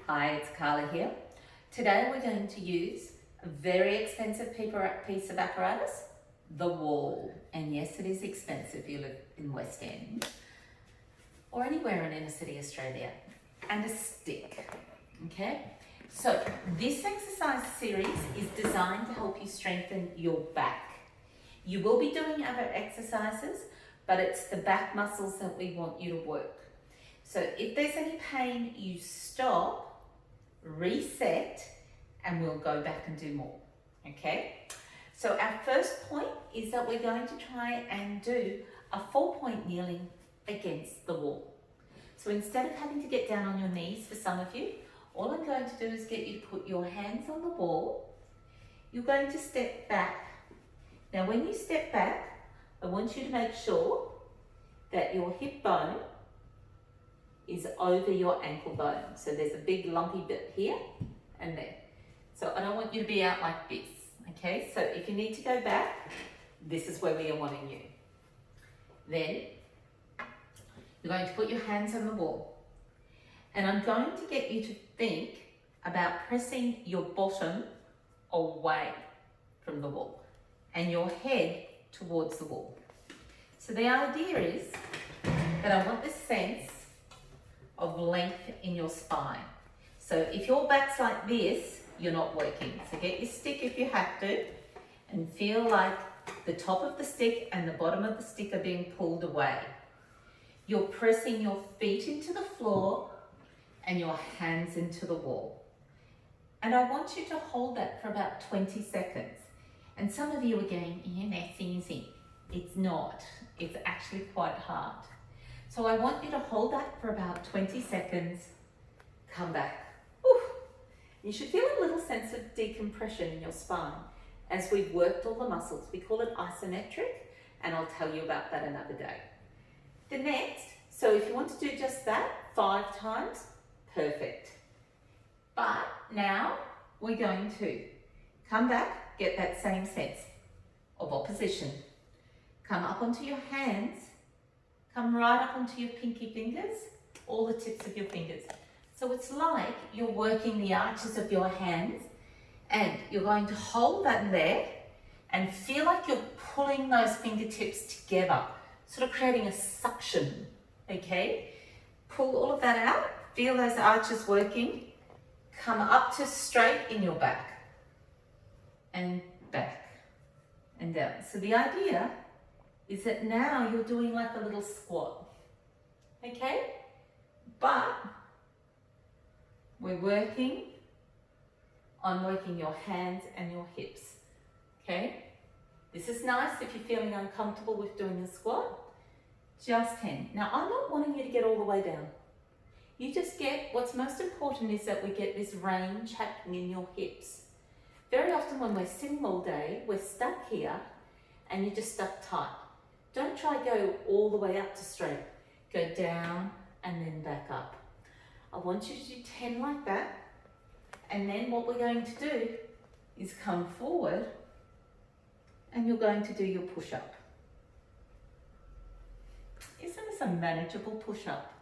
Hi, it's Carla here. Today we're going to use a very expensive piece of apparatus, the wall. And yes, it is expensive if you live in West End or anywhere in inner city Australia. And a stick, okay? So this exercise series is designed to help you strengthen your back. You will be doing other exercises, but it's the back muscles that we want you to work. So if there's any pain, you stop, reset, and we'll go back and do more, okay? So our first point is that we're going to try and do a 4-point kneeling against the wall. So instead of having to get down on your knees for some of you, all I'm going to do is get you to put your hands on the wall. You're going to step back. Now when you step back, I want you to make sure that your hip bone is over your ankle bone. So there's a big lumpy bit here and there. So I don't want you to be out like this, okay? So if you need to go back, this is where we are wanting you. Then you're going to put your hands on the wall. And I'm going to get you to think about pressing your bottom away from the wall and your head towards the wall. So the idea is that I want this sense of length in your spine. So if your back's like this, you're not working. So get your stick if you have to and feel like the top of the stick and the bottom of the stick are being pulled away. You're pressing your feet into the floor and your hands into the wall. And I want you to hold that for about 20 seconds. And some of you are going, yeah, that's easy. It's not. It's actually quite hard. So I want you to hold that for about 20 seconds, come back. Whew. You should feel a little sense of decompression in your spine as we've worked all the muscles. We call it isometric, and I'll tell you about that another day. The next, so if you want to do just that 5 times, perfect. But now we're going to come back, get that same sense of opposition. Come up onto your hands. Come right up onto your pinky fingers, all the tips of your fingers. So it's like you're working the arches of your hands and you're going to hold that there and feel like you're pulling those fingertips together, sort of creating a suction, okay? Pull all of that out, feel those arches working, come up to straight in your back and back and down. So the idea is that now you're doing like a little squat, okay? But we're working on working your hands and your hips, okay? This is nice if you're feeling uncomfortable with doing a squat, just 10. Now I'm not wanting you to get all the way down. You just get, what's most important is that we get this range happening in your hips. Very often when we're sitting all day, we're stuck here and you're just stuck tight. Don't try go all the way up to straight. Go down and then back up. I want you to do 10 like that. And then what we're going to do is come forward and you're going to do your push-up. Isn't this a manageable push-up?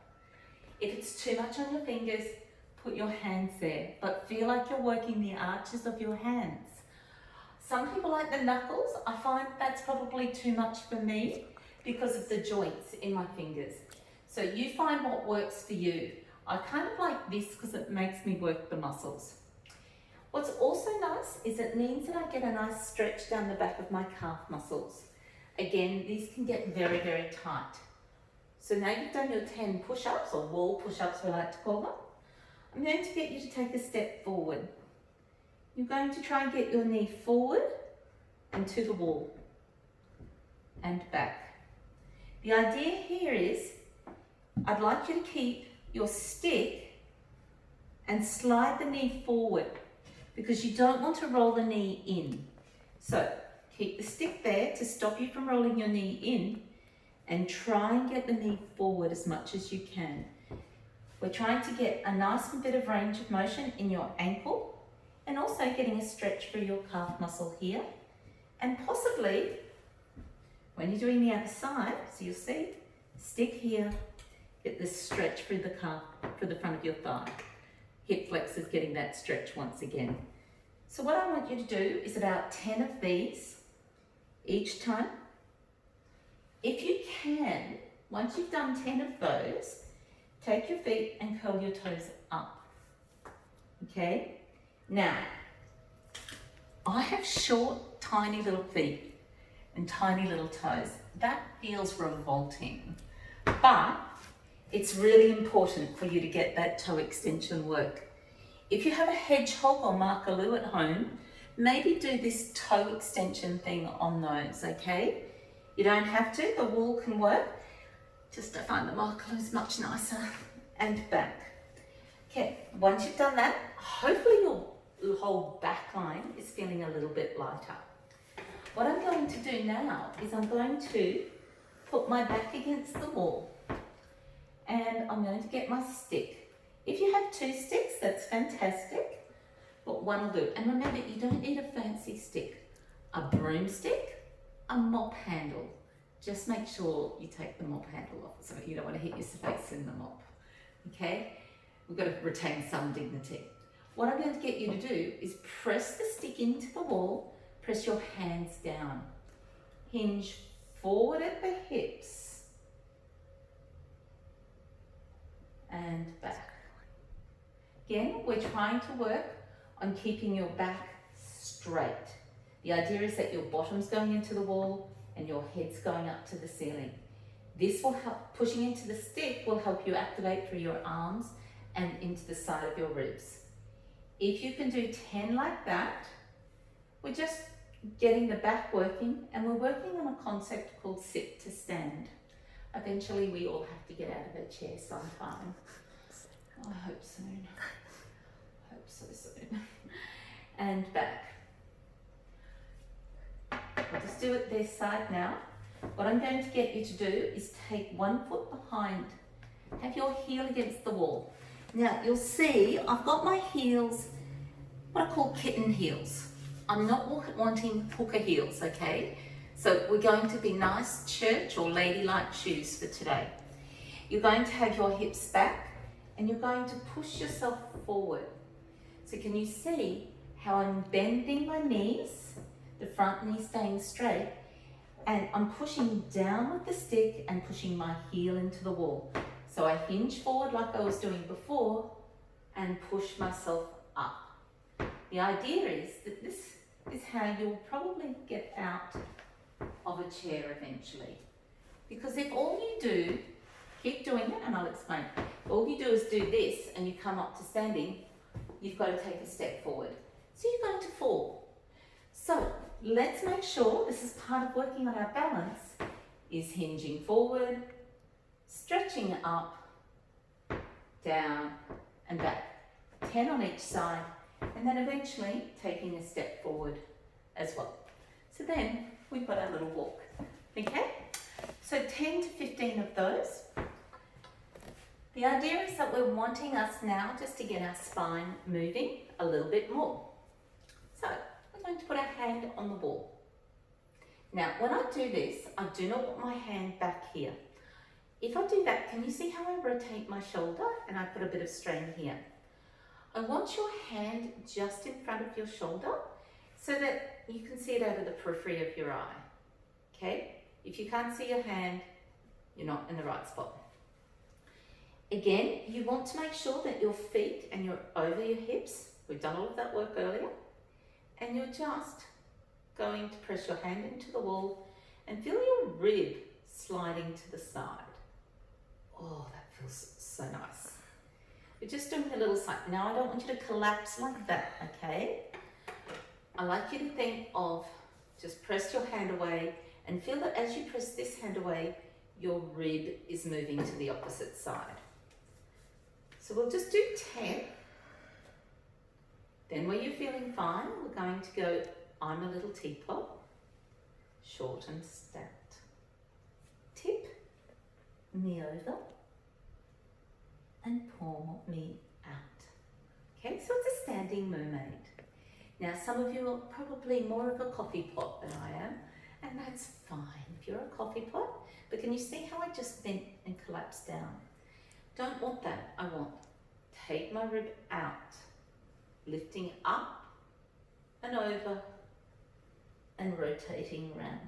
If it's too much on your fingers, put your hands there, but feel like you're working the arches of your hands. Some people like the knuckles. I find that's probably too much for me because of the joints in my fingers. So you find what works for you. I kind of like this because it makes me work the muscles. What's also nice is it means that I get a nice stretch down the back of my calf muscles. Again, these can get very, very tight. So now you've done your 10 push-ups, or wall push-ups we like to call them. I'm going to get you to take a step forward. You're going to try and get your knee forward and to the wall and back. The idea here is I'd like you to keep your stick and slide the knee forward because you don't want to roll the knee in. So keep the stick there to stop you from rolling your knee in and try and get the knee forward as much as you can. We're trying to get a nice bit of range of motion in your ankle and also getting a stretch through your calf muscle here. And possibly, when you're doing the other side, so you'll see, stick here, get this stretch through the calf, through the front of your thigh. hip flexors getting that stretch once again. So what I want you to do is about 10 of these each time. If you can, once you've done 10 of those, take your feet and curl your toes up. Okay? Now, I have short, tiny little feet and tiny little toes. That feels revolting, but it's really important for you to get that toe extension work. If you have a hedgehog or markaloo at home, maybe do this toe extension thing on those, okay? You don't have to, the wool can work. Just I find the markaloo's much nicer. And back. Okay, once you've done that, hopefully your whole back line is feeling a little bit lighter. What I'm going to do now is I'm going to put my back against the wall and I'm going to get my stick. If you have 2 sticks, that's fantastic, but one will do. And remember, you don't need a fancy stick. A broomstick, a mop handle. Just make sure you take the mop handle off so you don't want to hit your face in the mop. Okay, we've got to retain some dignity. What I'm going to get you to do is press the stick into the wall, press your hands down, hinge forward at the hips and back. Again, we're trying to work on keeping your back straight. The idea is that your bottom's going into the wall and your head's going up to the ceiling. This will help, pushing into the stick will help you activate through your arms and into the side of your ribs. If you can do 10 like that, we're just getting the back working and we're working on a concept called sit to stand. Eventually we all have to get out of a chair sometime. I hope soon. I hope so soon. And back. We'll just do it this side now. What I'm going to get you to do is take 1 foot behind, have your heel against the wall. Now you'll see I've got my heels, what I call kitten heels. I'm not wanting hooker heels, okay? So we're going to be nice church or ladylike shoes for today. You're going to have your hips back and you're going to push yourself forward. So can you see how I'm bending my knees, the front knee staying straight, and I'm pushing down with the stick and pushing my heel into the wall. So I hinge forward like I was doing before and push myself up. The idea is that this is how you'll probably get out of a chair eventually. Because if all you do, keep doing it and I'll explain. If all you do is do this and you come up to standing, you've got to take a step forward. So you're going to fall. So let's make sure, this is part of working on our balance, is hinging forward, stretching up, down and back. 10 on each side, and then eventually taking a step forward as well. So then we've got our little walk, okay? So 10 to 15 of those. The idea is that we're wanting us now just to get our spine moving a little bit more. So we're going to put our hand on the wall. Now, when I do this, I do not want my hand back here. If I do that, can you see how I rotate my shoulder and I put a bit of strain here? I want your hand just in front of your shoulder so that you can see it over the periphery of your eye, okay? If you can't see your hand, you're not in the right spot. Again, you want to make sure that your feet and you're over your hips. We've done all of that work earlier. And you're just going to press your hand into the wall and feel your rib sliding to the side. Oh, that feels so nice. We're just doing a little side. Now I don't want you to collapse like that, okay? I like you to think of just press your hand away and feel that as you press this hand away, your rib is moving to the opposite side. So we'll just do 10. Then when you're feeling fine, we're going to go, I'm a little teapot, short and stacked. Tip me over and pour me out. Okay, so it's a standing mermaid. Now some of you are probably more of a coffee pot than I am, and that's fine if you're a coffee pot, but can you see how I just bent and collapsed down? Don't want that, I want take my rib out, lifting up and over and rotating around.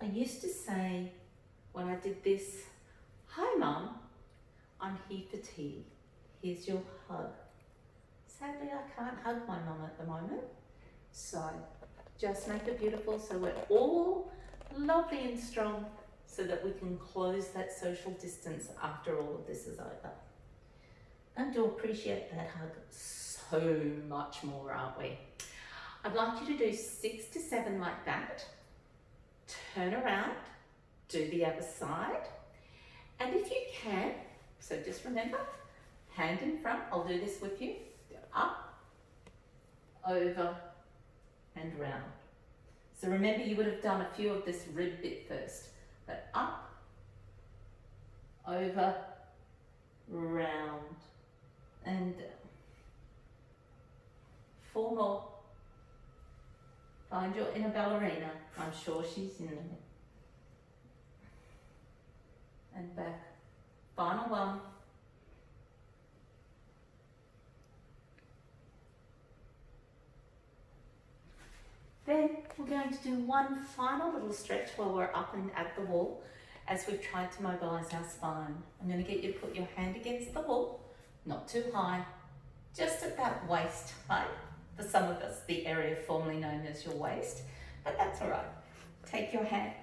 I used to say when I did this, "Hi Mum, I'm here for tea. Here's your hug." Sadly, I can't hug my mum at the moment. So just make it beautiful so we're all lovely and strong so that we can close that social distance after all of this is over. And to appreciate that hug so much more, aren't we? I'd like you to do 6 to 7 like that. Turn around, do the other side. And if you can, so just remember, hand in front, I'll do this with you. Up, over, and round. So remember, you would have done a few of this rib bit first, but up, over, round, and down. 4 more. Find your inner ballerina. I'm sure she's in there. And back. Final one. Then we're going to do one final little stretch while we're up and at the wall as we've tried to mobilise our spine. I'm going to get you to put your hand against the wall, not too high, just at that waist height. For some of us, the area formerly known as your waist, but that's all right. Take your hand,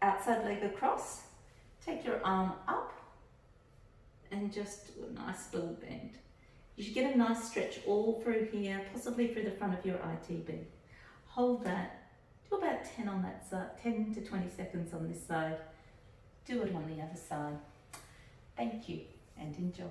outside leg across, take your arm up and just do a nice little bend. You should get a nice stretch all through here, possibly through the front of your ITB. Hold that, do about 10 on that side, 10 to 20 seconds on this side. Do it on the other side. Thank you and enjoy.